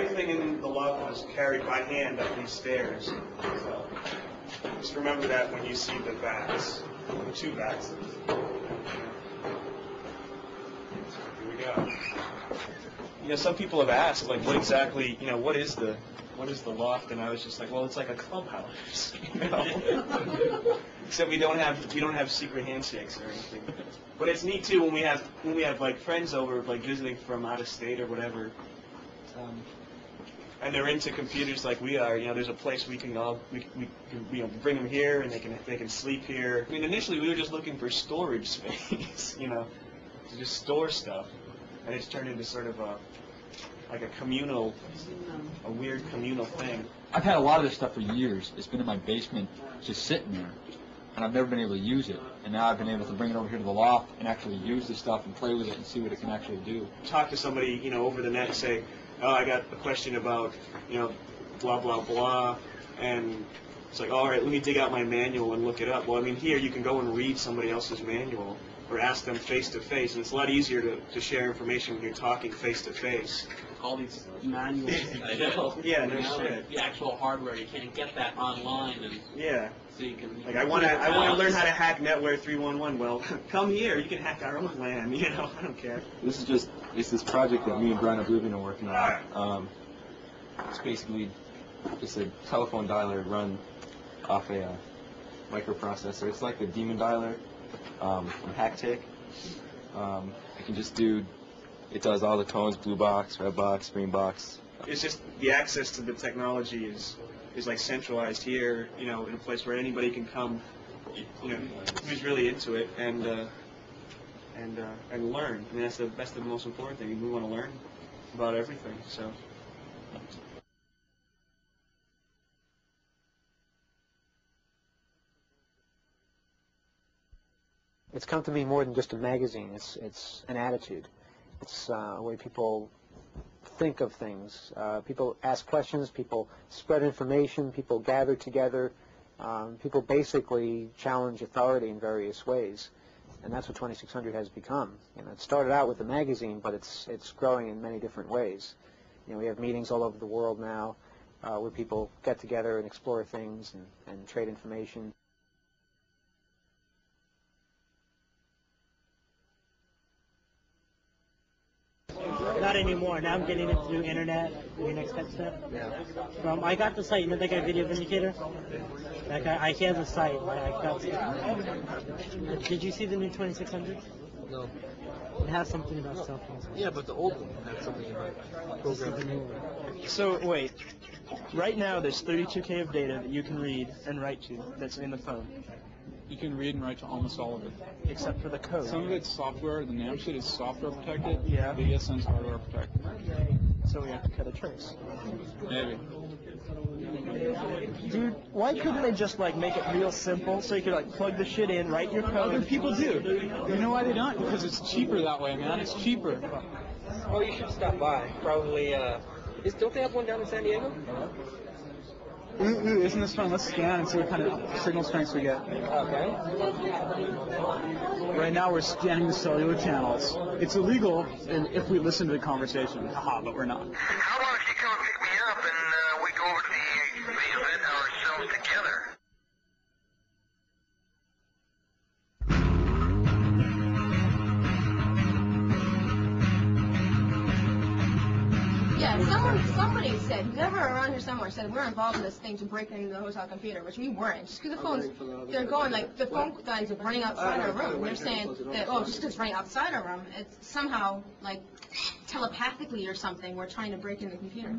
everything in the loft was carried by hand up these stairs. So just remember that when you see the vats, the two vats. Here we go. You know, some people have asked, like, what exactly, you know, what is the loft? And I was just like, well, it's like a clubhouse, you know. Except we don't have secret handshakes or anything. But it's neat too when we have like friends over, like visiting from out of state or whatever, and they're into computers like we are. You know, there's a place we can bring them here and they can sleep here. I mean, initially we were just looking for storage space, you know, to just store stuff, and it's turned into sort of a weird communal thing. I've had a lot of this stuff for years. It's been in my basement, just sitting there, and I've never been able to use it. And now I've been able to bring it over here to the loft and actually use the stuff and play with it and see what it can actually do. Talk to somebody, you know, over the net and say, oh, I got a question about, you know, blah, blah, blah, and it's like, all right, let me dig out my manual and look it up. Well, I mean, here you can go and read somebody else's manual or ask them face-to-face, and it's a lot easier to share information when you're talking face-to-face. All these manuals. I know. Yeah, no shit. The actual hardware, you can't get that online, and yeah. So you can. Like I want to learn how to hack NetWare 311. Well, come here. You can hack our own LAN. You know, I don't care. It's this project that me and Brian Oblivion are working on. It's basically just a telephone dialer run off a microprocessor. It's like the Demon dialer from Hacktick. It can just do. It does all the tones: blue box, red box, green box. It's just the access to the technology is like centralized here, you know, in a place where anybody can come, you know, who's really into it and learn. I mean, that's the most important thing. We want to learn about everything. So. It's come to be more than just a magazine. It's an attitude. It's a way people think of things. People ask questions, people spread information, people gather together, people basically challenge authority in various ways. And that's what 2600 has become. You know, it started out with a magazine, but it's growing in many different ways. You know, we have meetings all over the world now where people get together and explore things and trade information. Not anymore. Now I'm getting into the internet, the next step. Yeah. I got the site, you know that guy Video Vindicator? That guy, he has a site. Did you see the new 2600? No. It has something about cell phones. Yeah, but the old one had something about programming. So, wait. Right now, there's 32K of data that you can read and write to that's in the phone. You can read and write to almost all of it. Except for the code. Some of it's software. The NAM shit is software protected. Yeah. The ESN's hardware protected. So we have to cut a trace. Maybe. Dude, why couldn't they just like make it real simple so you could like plug the shit in, write your code? Other people do. You know why they don't? Because it's cheaper that way, man. It's cheaper. Oh, you should stop by. Probably, don't they have one down in San Diego? Ooh, isn't this fun? Let's scan and see what kind of signal strengths we get. Okay. Right now we're scanning the cellular channels. It's illegal if we listen to the conversation. Haha, but we're not. How about you come pick me up and we go over to the event ourselves together? Yeah, somebody said, whoever around here somewhere said we're involved in this thing to break into the hotel computer, which we weren't. Just because the phones, they're going, like, the phone lines are running outside our room. They're saying that, oh, just because it's running outside our room, it's somehow, like, telepathically or something, we're trying to break into the computer.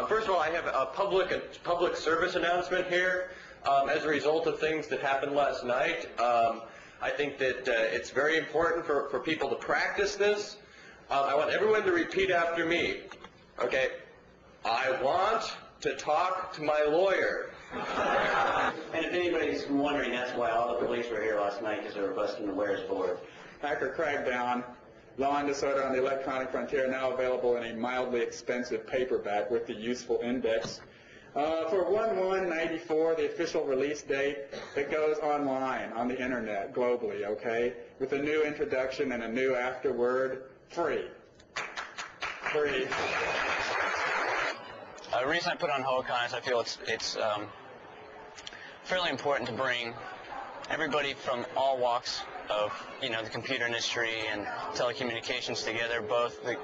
First of all, I have a public service announcement here. As a result of things that happened last night, I think that it's very important for people to practice this. I want everyone to repeat after me. Okay? I want to talk to my lawyer. And if anybody's wondering, that's why all the police were here last night, because they were busting the Wares board. Hacker crackdown, Law and Disorder on the Electronic Frontier, now available in a mildly expensive paperback with the useful index. For 1/1/94, the official release date, it goes online on the internet globally, okay, with a new introduction and a new afterword, free. Free. The reason I put on HoCon is I feel it's fairly important to bring everybody from all walks of, the computer industry and telecommunications together, both the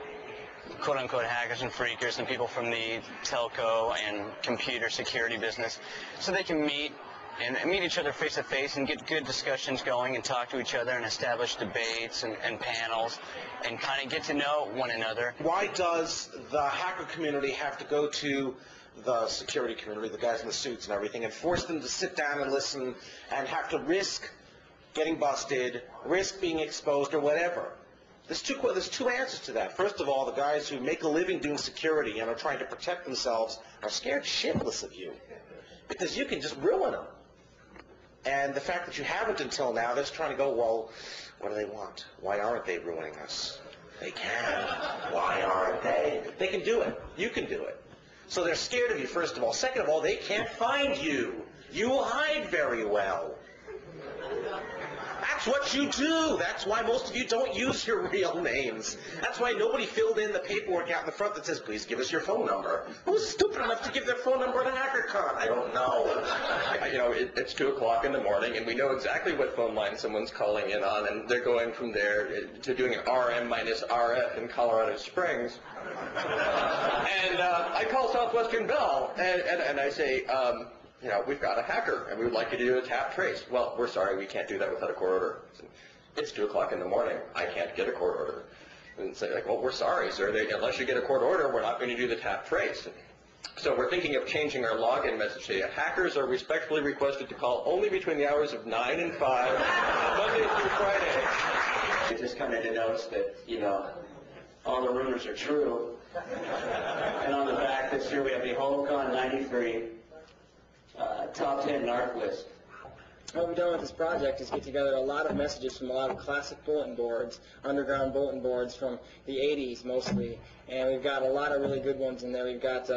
quote-unquote hackers and freakers and people from the telco and computer security business, so they can meet each other face-to-face and get good discussions going and talk to each other and establish debates and panels and kind of get to know one another. Why does the hacker community have to go to the security community, the guys in the suits and everything, and force them to sit down and listen and have to risk getting busted, risk being exposed or whatever? There's two answers to that. First of all, the guys who make a living doing security and are trying to protect themselves are scared shitless of you because you can just ruin them. And the fact that you haven't until now, they're just trying to go, well, what do they want? Why aren't they ruining us? They can. Why aren't they? They can do it. You can do it. So they're scared of you, first of all. Second of all, they can't find you. You hide very well. That's what you do. That's why most of you don't use your real names. That's why nobody filled in the paperwork out in the front that says, please give us your phone number. Who's stupid enough to give their phone number at a HackerCon? I don't know. It's 2 o'clock in the morning, and we know exactly what phone line someone's calling in on, and they're going from there to doing an RM minus RF in Colorado Springs. And I call Southwestern Bell, and I say, we've got a hacker, and we would like you to do a tap trace. Well, we're sorry, we can't do that without a court order. It's 2 o'clock in the morning. I can't get a court order. And say, well, we're sorry, sir. Unless you get a court order, we're not going to do the tap trace. So we're thinking of changing our login message to hackers are respectfully requested to call only between the hours of 9 and 5, Monday through Friday. It just kind of denotes that, all the rumors are true. And on the back this year we have the HoCon 93 top 10 NARC list. What we've done with this project is get together a lot of messages from a lot of classic bulletin boards, underground bulletin boards from the 80s mostly, and we've got a lot of really good ones in there. We've got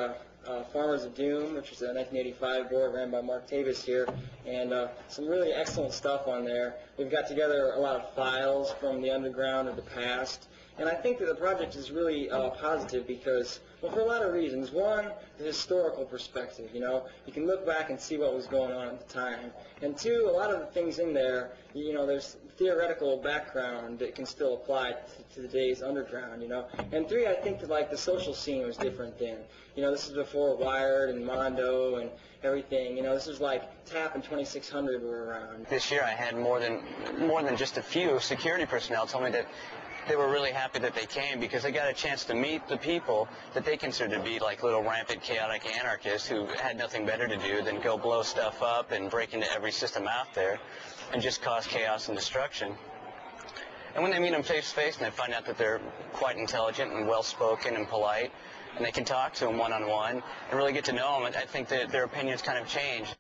Farmers of Doom, which is a 1985 board ran by Mark Tavis here, and some really excellent stuff on there. We've got together a lot of files from the underground of the past, and I think that the project is really positive because, well, for a lot of reasons. One, the historical perspective, you can look back and see what was going on at the time. And two, a lot of the things in there, there's theoretical background that can still apply to today's underground, And three, I think that, the social scene was different then. This is before Wired and Mondo and everything. This was TAP and 2600 were around. This year I had more than just a few security personnel tell me that they were really happy that they came because they got a chance to meet the people that they considered to be little rampant chaotic anarchists who had nothing better to do than go blow stuff up and break into every system out there and just cause chaos and destruction. And when they meet them face to face and they find out that they're quite intelligent and well-spoken and polite, and they can talk to them one-on-one and really get to know them, I think that their opinions kind of change.